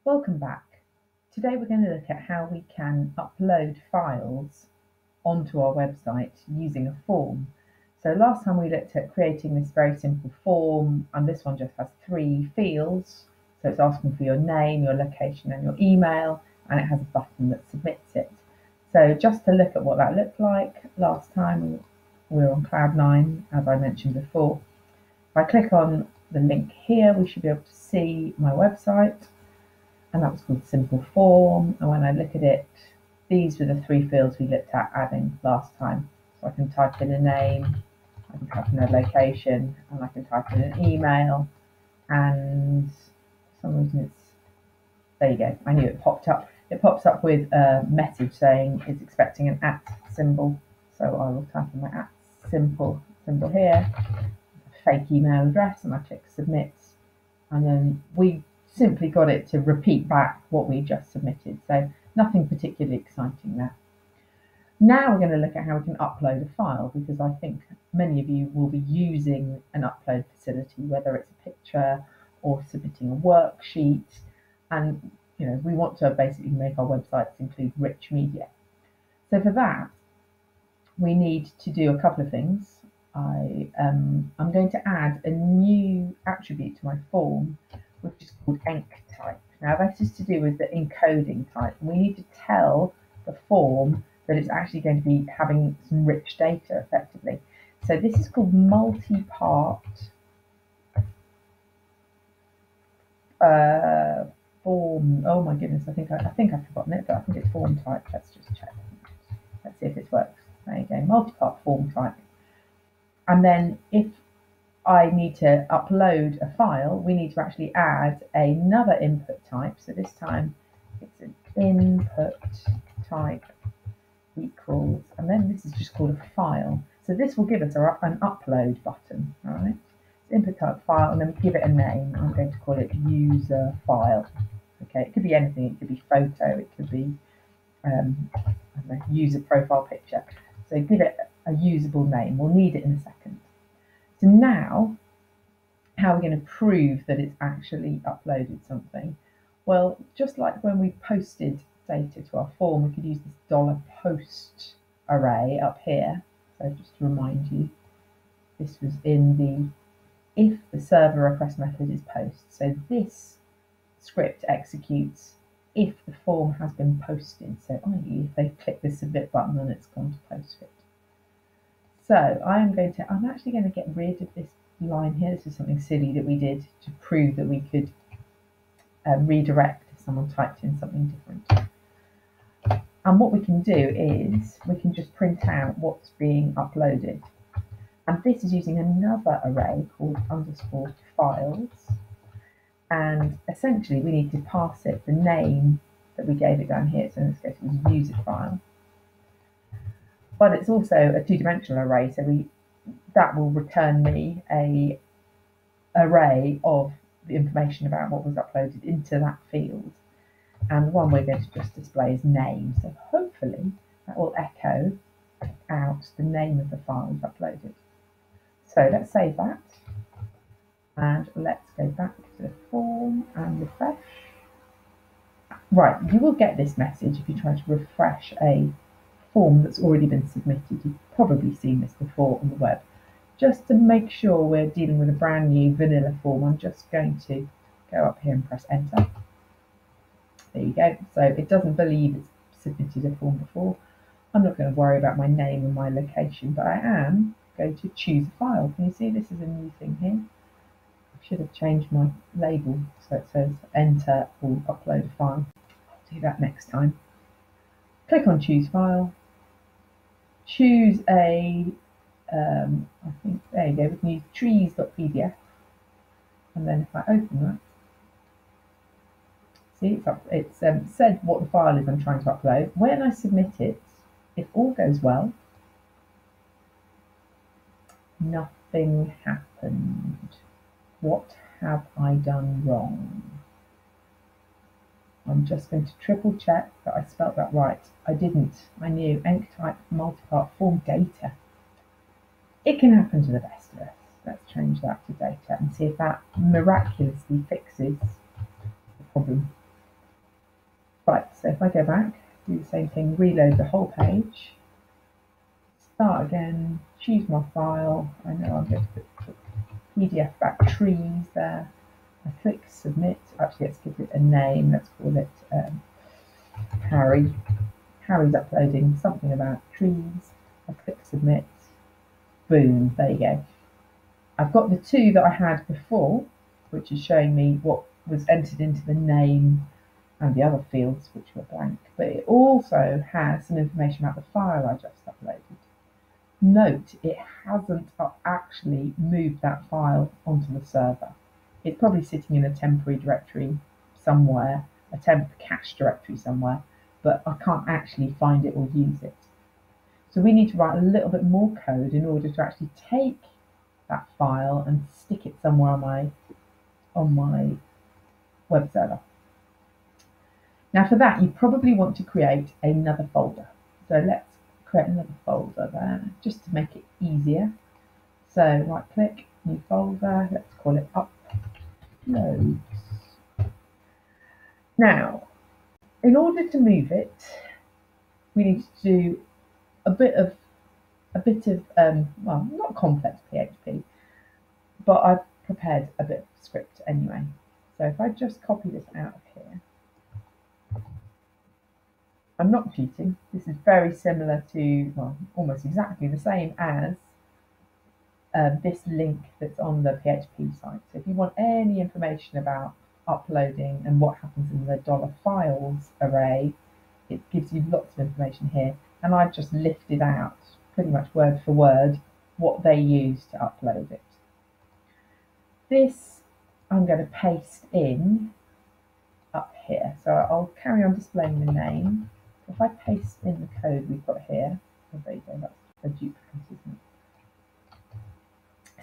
Welcome back. Today we're going to look at how we can upload files onto our website using a form. So last time we looked at creating this very simple form, and this one just has 3 fields. So it's asking for your name, your location and your email, and it has a button that submits it. So just to look at what that looked like, last time we were on Cloud 9, as I mentioned before. If I click on the link here, we should be able to see my website. And that was called Simple Form. And when I look at it, these were the 3 fields we looked at adding last time. So I can type in a name, I can type in a location, and I can type in an email. And for some reason there you go, I knew it popped up. It pops up with a message saying it's expecting an @ symbol. So I will type in my @ symbol here, a fake email address, and I click submit. And then we simply got it to repeat back what we just submitted. So nothing particularly exciting there. Now we're going to look at how we can upload a file, because I think many of you will be using an upload facility, whether it's a picture or submitting a worksheet. And we want to basically make our websites include rich media. So for that, we need to do a couple of things. I'm going to add a new attribute to my form, which is called enc type. Now this is to do with the encoding type. We need to tell the form that it's actually going to be having some rich data effectively. So this is called multi-part form. Oh my goodness, I think I've forgotten it, but I think it's form type. Let's just check. Let's see if this works. There you go, multi-part form type. And then if I need to upload a file, we need to actually add another input type. So this time it's an input type equals, and then this is just called a file. So this will give us an upload button, all right? So input type file, and then we give it a name. I'm going to call it user file. Okay, it could be anything. It could be photo. It could be I don't know, user profile picture. So give it a usable name. We'll need it in a second. So now, how are we going to prove that it's actually uploaded something? Well, just like when we posted data to our form, we could use this $post array up here. So just to remind you, this was in the if the server request method is post. So this script executes if the form has been posted. So i.e. if they click the submit button, then it's gone to PostFit. So I'm actually going to get rid of this line here. This is something silly that we did to prove that we could redirect if someone typed in something different. And what we can do is we can just print out what's being uploaded. And this is using another array called _files. And essentially we need to pass it the name that we gave it down here. So in this case it was user file. But it's also a 2-dimensional array, so that will return me an array of the information about what was uploaded into that field. And the one we're going to just display is name. So hopefully that will echo out the name of the file we've uploaded. So let's save that. And let's go back to the form and refresh. Right, you will get this message if you try to refresh a form that's already been submitted. You've probably seen this before on the web. Just to make sure we're dealing with a brand new vanilla form, I'm just going to go up here and press enter. There you go. So it doesn't believe it's submitted a form before. I'm not going to worry about my name and my location, but I am going to choose a file. Can you see this is a new thing here? I should have changed my label so it says enter or upload a file. I'll do that next time. Click on choose file. Choose I think, there you go, we can use trees.pdf. And then if I open that, see, it's said what the file is I'm trying to upload. When I submit it, if all goes well, nothing happened. What have I done wrong? I'm just going to triple check that I spelt that right. I didn't. I knew enc type multi-part form data. It can happen to the best of us. Let's change that to data and see if that miraculously fixes the problem. So if I go back, do the same thing, reload the whole page, start again, choose my file. I know I'm going to put PDF back trees there. I click submit. Actually, let's give it a name. Let's call it Harry. Harry's uploading something about trees. I click submit. Boom, there you go. I've got the two that I had before, which is showing me what was entered into the name and the other fields which were blank, but it also has some information about the file I just uploaded. Note, it hasn't actually moved that file onto the server. It's probably sitting in a temporary directory somewhere, a temp cache directory somewhere, but I can't actually find it or use it. So we need to write a little bit more code in order to actually take that file and stick it somewhere on my web server. Now for that, you probably want to create another folder. So let's create another folder there, just to make it easier. So right click, new folder, let's call it uploads. Now, in order to move it, we need to do a bit of well, not complex PHP, but I've prepared a bit of script anyway. So if I just copy this out of here, I'm not cheating. This is very similar to, well, almost exactly the same as this link that's on the PHP site. So if you want any information about uploading and what happens in the $files array, it gives you lots of information here. And I've just lifted out, pretty much word for word, what they use to upload it. This I'm going to paste in up here. So I'll carry on displaying the name. If I paste in the code we've got here, oh, there you go, that's a duplicate, isn't it?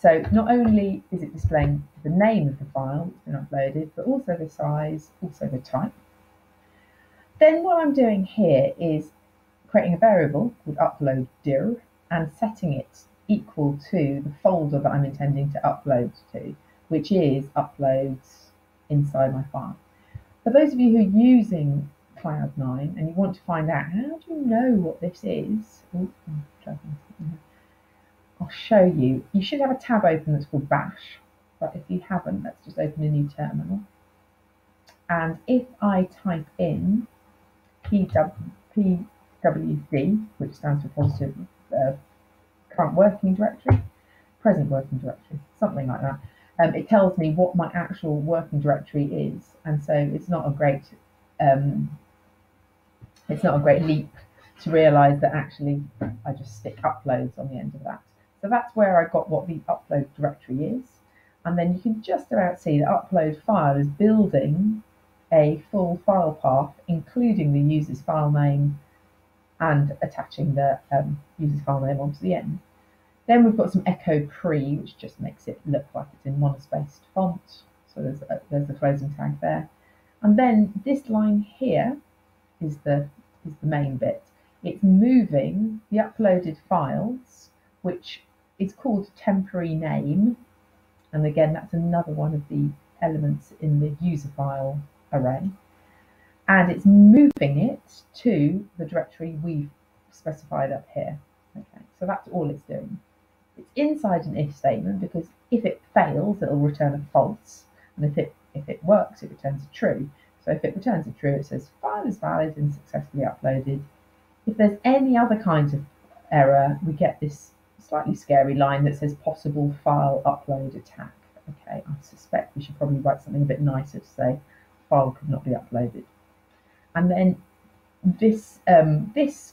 So not only is it displaying the name of the file that's been uploaded, but also the size, also the type. Then what I'm doing here is creating a variable called upload_dir and setting it equal to the folder that I'm intending to upload to, which is uploads inside my file. For those of you who are using Cloud9 and you want to find out how do you know what this is, I'll show you. You should have a tab open that's called Bash, but if you haven't, let's just open a new terminal. And if I type in PWD, which stands for positive current working directory, present working directory, something like that, it tells me what my actual working directory is, and so it's not a great leap to realise that actually I just stick uploads on the end of that. So that's where I got what the upload directory is, and then you can just about see the upload file is building a full file path, including the user's file name and attaching the user's file name onto the end. Then we've got some echo pre, which just makes it look like it's in monospaced font. So there's the closing tag there. And then this line here is the main bit. It's moving the uploaded files, which is called temporary name. And again, that's another one of the elements in the user file array. And it's moving it to the directory we've specified up here. Okay, so that's all it's doing. It's inside an if statement because if it fails, it'll return a false, and if it works, it returns a true. So if it returns a true, it says file is valid and successfully uploaded. If there's any other kinds of error, we get this slightly scary line that says possible file upload attack. Okay, I suspect we should probably write something a bit nicer to say file could not be uploaded. And then this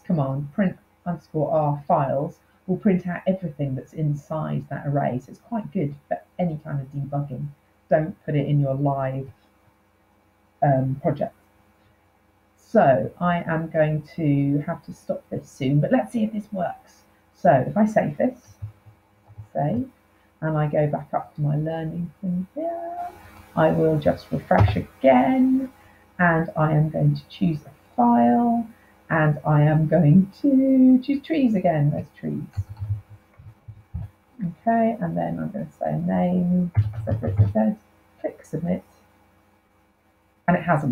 command, print_r files, will print out everything that's inside that array. So it's quite good for any kind of debugging. Don't put it in your live project. So I am going to have to stop this soon, but let's see if this works. So if I save this, save, and I go back up to my learning thing here, I will just refresh again, and I am going to choose a file, and I am going to choose trees again. There's trees. Okay, and then I'm going to say a name, click submit, and it hasn't worked.